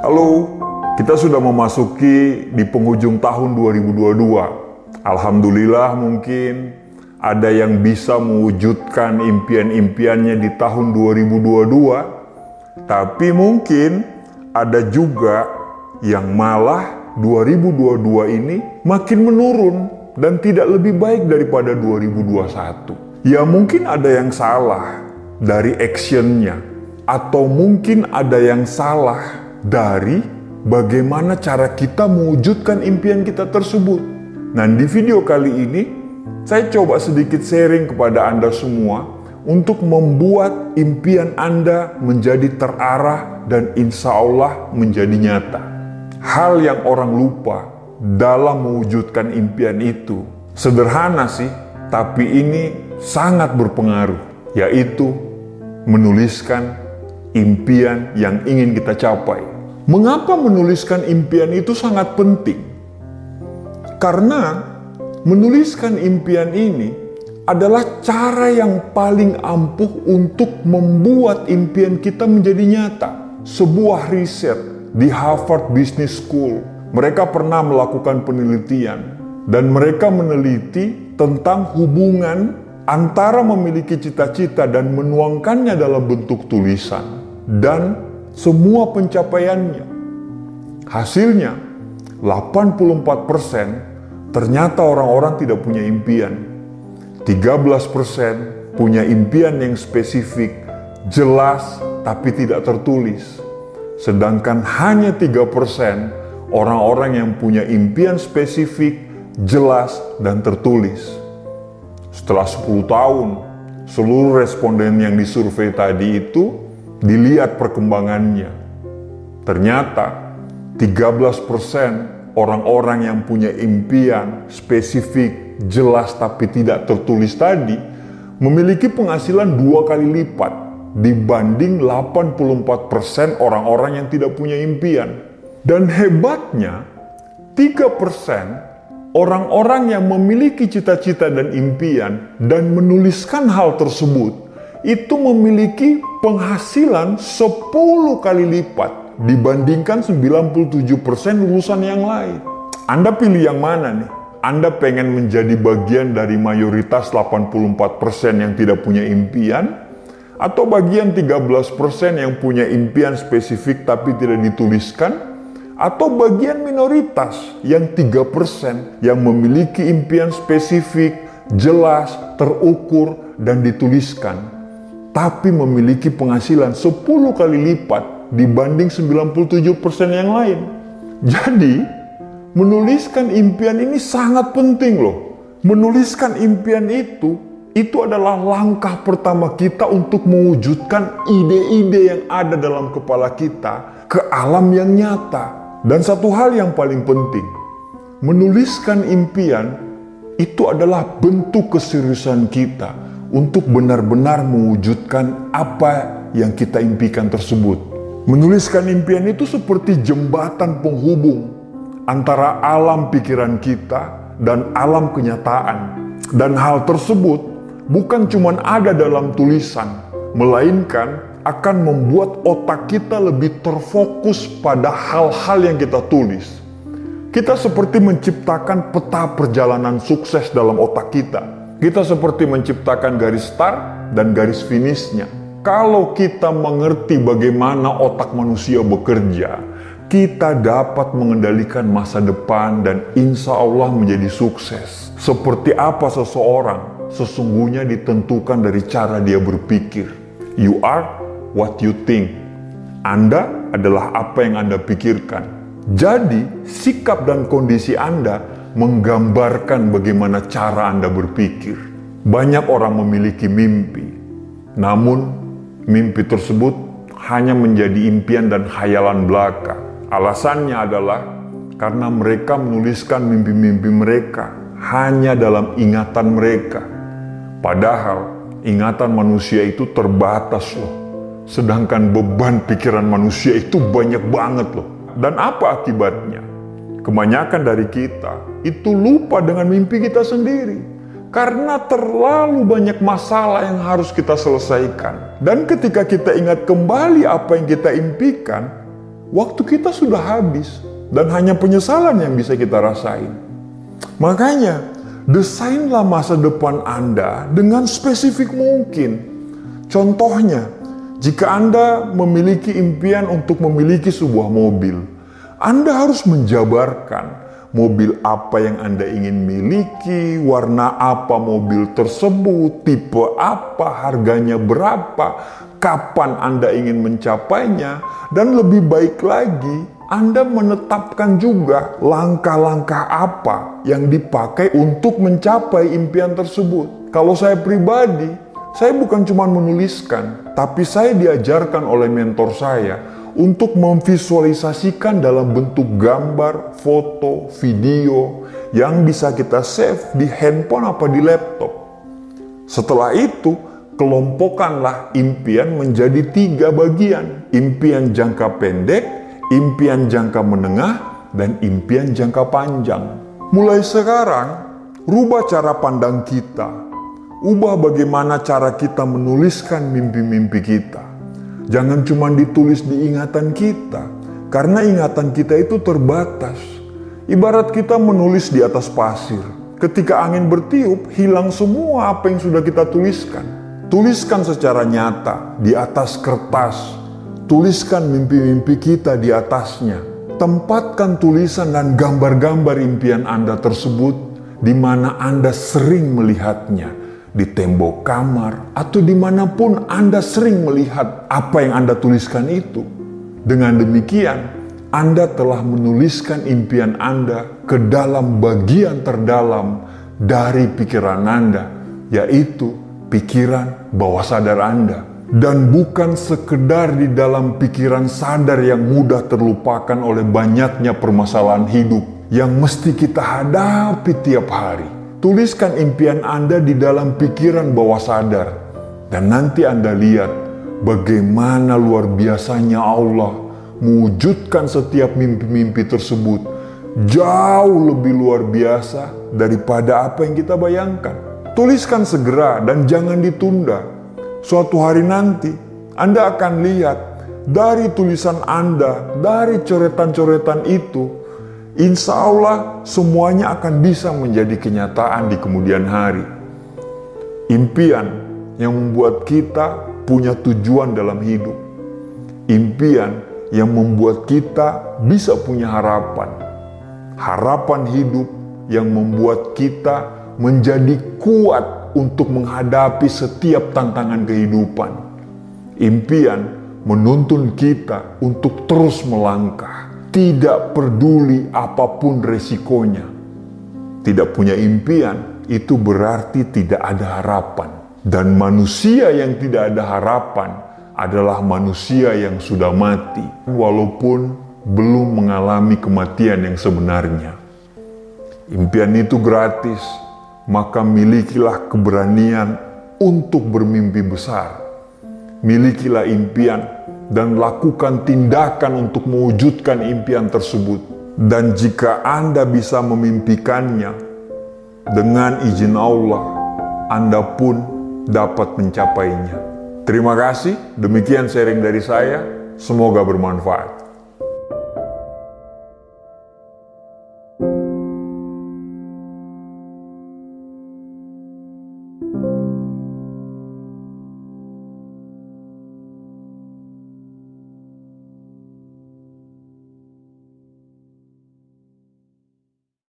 Halo, kita sudah memasuki di penghujung tahun 2022. Alhamdulillah mungkin ada yang bisa mewujudkan impian-impiannya di tahun 2022. Tapi mungkin ada juga yang malah 2022 ini makin menurun dan tidak lebih baik daripada 2021. Ya mungkin ada yang salah dari actionnya, atau mungkin ada yang salah dari bagaimana cara kita mewujudkan impian kita tersebut. Nah, di video kali ini saya coba sedikit sharing kepada Anda semua untuk membuat impian Anda menjadi terarah dan insya Allah menjadi nyata. Hal yang orang lupa dalam mewujudkan impian itu sederhana sih, tapi ini sangat berpengaruh, yaitu menuliskan impian yang ingin kita capai. Mengapa menuliskan impian itu sangat penting? Karena menuliskan impian ini adalah cara yang paling ampuh untuk membuat impian kita menjadi nyata. Sebuah riset di Harvard Business School, mereka pernah melakukan penelitian dan mereka meneliti tentang hubungan antara memiliki cita-cita dan menuangkannya dalam bentuk tulisan dan semua pencapaiannya. Hasilnya 84% ternyata orang-orang tidak punya impian. 13% punya impian yang spesifik, jelas tapi tidak tertulis. Sedangkan hanya 3% orang-orang yang punya impian spesifik, jelas dan tertulis. Setelah 10 tahun, seluruh responden yang disurvei tadi itu dilihat perkembangannya. Ternyata 13% orang-orang yang punya impian spesifik, jelas tapi tidak tertulis tadi memiliki penghasilan 2 kali lipat dibanding 84% orang-orang yang tidak punya impian. Dan hebatnya 3% orang-orang yang memiliki cita-cita dan impian dan menuliskan hal tersebut itu memiliki penghasilan 10 kali lipat dibandingkan 97% lulusan yang lain. Anda pilih yang mana nih? Anda pengen menjadi bagian dari mayoritas 84% yang tidak punya impian? Atau bagian 13% yang punya impian spesifik tapi tidak dituliskan? Atau bagian minoritas yang 3% yang memiliki impian spesifik, jelas, terukur, dan dituliskan, tapi memiliki penghasilan 10 kali lipat dibanding 97% yang lain. Jadi, menuliskan impian ini sangat penting loh. Menuliskan impian itu adalah langkah pertama kita untuk mewujudkan ide-ide yang ada dalam kepala kita ke alam yang nyata. Dan satu hal yang paling penting, menuliskan impian itu adalah bentuk keseriusan kita untuk benar-benar mewujudkan apa yang kita impikan tersebut. Menuliskan impian itu seperti jembatan penghubung antara alam pikiran kita dan alam kenyataan. Dan hal tersebut bukan cuma ada dalam tulisan, melainkan akan membuat otak kita lebih terfokus pada hal-hal yang kita tulis. Kita seperti menciptakan peta perjalanan sukses dalam otak kita. Kita seperti menciptakan garis start dan garis finishnya. Kalau kita mengerti bagaimana otak manusia bekerja, kita dapat mengendalikan masa depan dan insya Allah menjadi sukses. Seperti apa seseorang sesungguhnya ditentukan dari cara dia berpikir. You are what you think. Anda adalah apa yang Anda pikirkan. Jadi, sikap dan kondisi Anda menggambarkan bagaimana cara Anda berpikir. Banyak orang memiliki mimpi, namun mimpi tersebut hanya menjadi impian dan khayalan belaka. Alasannya adalah karena mereka menuliskan mimpi-mimpi mereka hanya dalam ingatan mereka. Padahal ingatan manusia itu terbatas loh. Sedangkan beban pikiran manusia itu banyak banget loh. Dan apa akibatnya? Kebanyakan dari kita itu lupa dengan mimpi kita sendiri. Karena terlalu banyak masalah yang harus kita selesaikan. Dan ketika kita ingat kembali apa yang kita impikan, waktu kita sudah habis dan hanya penyesalan yang bisa kita rasain. Makanya, desainlah masa depan Anda dengan spesifik mungkin. Contohnya, jika Anda memiliki impian untuk memiliki sebuah mobil, Anda harus menjabarkan mobil apa yang Anda ingin miliki, warna apa mobil tersebut, tipe apa, harganya berapa, kapan Anda ingin mencapainya, dan lebih baik lagi, Anda menetapkan juga langkah-langkah apa yang dipakai untuk mencapai impian tersebut. Kalau saya pribadi, saya bukan cuma menuliskan, tapi saya diajarkan oleh mentor saya untuk memvisualisasikan dalam bentuk gambar, foto, video yang bisa kita save di handphone apa di laptop. Setelah itu, kelompokkanlah impian menjadi 3 bagian. Impian jangka pendek, impian jangka menengah, dan impian jangka panjang. Mulai sekarang, rubah cara pandang kita. Ubah bagaimana cara kita menuliskan mimpi-mimpi kita. Jangan cuma ditulis di ingatan kita, karena ingatan kita itu terbatas. Ibarat kita menulis di atas pasir. Ketika angin bertiup, hilang semua apa yang sudah kita tuliskan. Tuliskan secara nyata di atas kertas. Tuliskan mimpi-mimpi kita di atasnya. Tempatkan tulisan dan gambar-gambar impian Anda tersebut di mana Anda sering melihatnya. Di tembok kamar, atau dimanapun Anda sering melihat apa yang Anda tuliskan itu. Dengan demikian, Anda telah menuliskan impian Anda ke dalam bagian terdalam dari pikiran Anda, yaitu pikiran bawah sadar Anda. Dan bukan sekedar di dalam pikiran sadar yang mudah terlupakan oleh banyaknya permasalahan hidup yang mesti kita hadapi tiap hari. Tuliskan impian Anda di dalam pikiran bawah sadar. Dan nanti Anda lihat bagaimana luar biasanya Allah mewujudkan setiap mimpi-mimpi tersebut. Jauh lebih luar biasa daripada apa yang kita bayangkan. Tuliskan segera dan jangan ditunda. Suatu hari nanti Anda akan lihat dari tulisan Anda, dari coretan-coretan itu, insya Allah semuanya akan bisa menjadi kenyataan di kemudian hari. Impian yang membuat kita punya tujuan dalam hidup. Impian yang membuat kita bisa punya harapan. Harapan hidup yang membuat kita menjadi kuat untuk menghadapi setiap tantangan kehidupan. Impian menuntun kita untuk terus melangkah. Tidak peduli apapun resikonya. Tidak punya impian, itu berarti tidak ada harapan. Dan manusia yang tidak ada harapan adalah manusia yang sudah mati, walaupun belum mengalami kematian yang sebenarnya. Impian itu gratis, maka milikilah keberanian untuk bermimpi besar. Milikilah impian dan lakukan tindakan untuk mewujudkan impian tersebut. Dan jika Anda bisa memimpikannya, dengan izin Allah, Anda pun dapat mencapainya. Terima kasih, demikian sharing dari saya, semoga bermanfaat.